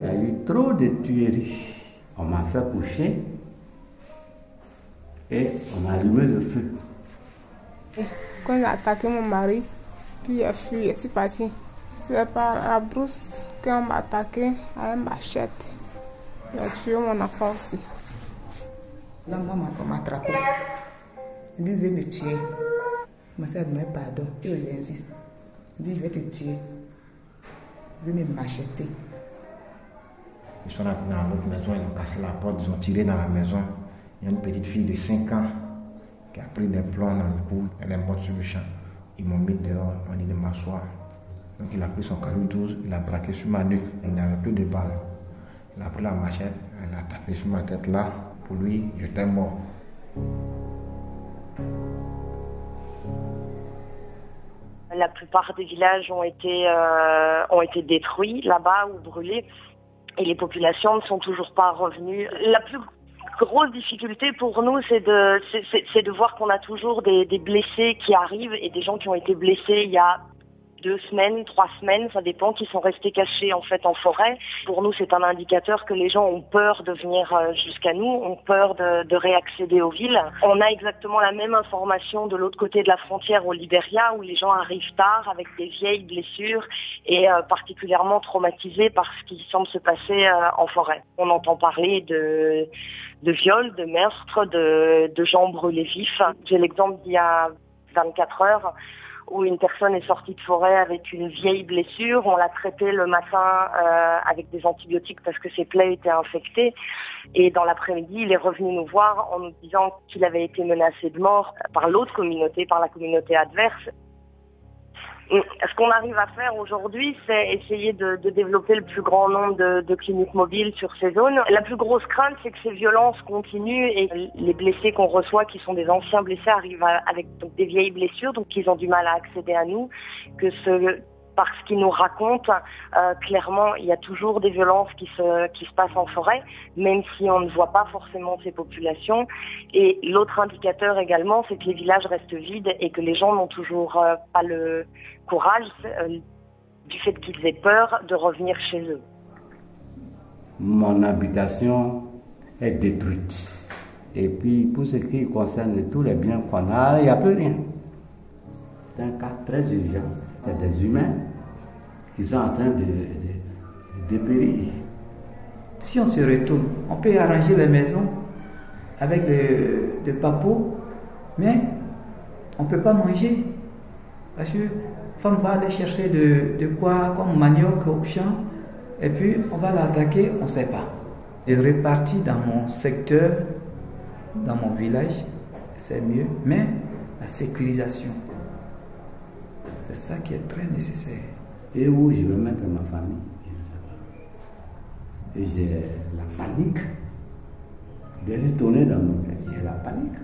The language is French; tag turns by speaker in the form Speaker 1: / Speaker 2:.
Speaker 1: Il y a eu trop de tueries. On m'a fait coucher et on a allumé le feu.
Speaker 2: Quand j'ai attaqué mon mari, puis il a fui et c'est parti. C'est par la brousse qu'on m'a attaqué à une machette. Il a tué mon enfant aussi.
Speaker 3: L'homme m'a attrapé. Il dit, il veut me tuer. Il m'a dit, mais pardon. Il insiste. Il dit, je vais te tuer. Il veut me macheter.
Speaker 4: Ils sont rentrés dans l'autre maison, ils ont cassé la porte, ils ont tiré dans la maison. Il y a une petite fille de 5 ans qui a pris des plombs dans le cou. Elle est morte sur le champ. Ils m'ont mis dehors, on m'a dit de m'asseoir. Donc il a pris son carreau 12, il a braqué sur ma nuque. Il n'avait plus de balles. Il a pris la machette, elle a tapé sur ma tête là. Pour lui, j'étais mort.
Speaker 5: La plupart des villages ont été détruits là-bas ou brûlés et les populations ne sont toujours pas revenues. La plus grosse difficulté pour nous, c'est de voir qu'on a toujours des blessés qui arrivent et des gens qui ont été blessés il y a 2 semaines, 3 semaines, ça dépend, qui sont restés cachés en fait en forêt. Pour nous, c'est un indicateur que les gens ont peur de venir jusqu'à nous, ont peur de réaccéder aux villes. On a exactement la même information de l'autre côté de la frontière au Libéria, où les gens arrivent tard avec des vieilles blessures et particulièrement traumatisés par ce qui semble se passer en forêt. On entend parler de viols, de meurtres, de gens brûlés vifs. J'ai l'exemple d'il y a 24 heures où une personne est sortie de forêt avec une vieille blessure. On l'a traité le matin avec des antibiotiques parce que ses plaies étaient infectées. Et dans l'après-midi, il est revenu nous voir en nous disant qu'il avait été menacé de mort par l'autre communauté, par la communauté adverse. Ce qu'on arrive à faire aujourd'hui, c'est essayer de développer le plus grand nombre de cliniques mobiles sur ces zones. La plus grosse crainte, c'est que ces violences continuent et les blessés qu'on reçoit, qui sont des anciens blessés, arrivent avec donc, des vieilles blessures, donc ils ont du mal à accéder à nous, parce qu'ils nous racontent, clairement, il y a toujours des violences qui se passent en forêt, même si on ne voit pas forcément ces populations. Et l'autre indicateur également, c'est que les villages restent vides et que les gens n'ont toujours pas le courage, du fait qu'ils aient peur, de revenir chez eux.
Speaker 1: Mon habitation est détruite. Et puis, pour ce qui concerne tous les biens qu'on a, il n'y a plus rien. C'est un cas très urgent. C'est des humains qui sont en train de dépérir.
Speaker 6: Si on se retourne, on peut arranger les maisons avec des papeaux, mais on ne peut pas manger. Parce que la femme va aller chercher de quoi, comme manioc au champ, et puis on va l'attaquer, on ne sait pas. Je répartis dans mon secteur, dans mon village, c'est mieux, mais la sécurisation, c'est ça qui est très nécessaire.
Speaker 1: Et où je vais mettre ma famille, je ne sais pas. Et j'ai la panique de retourner dans mon pays. J'ai la panique.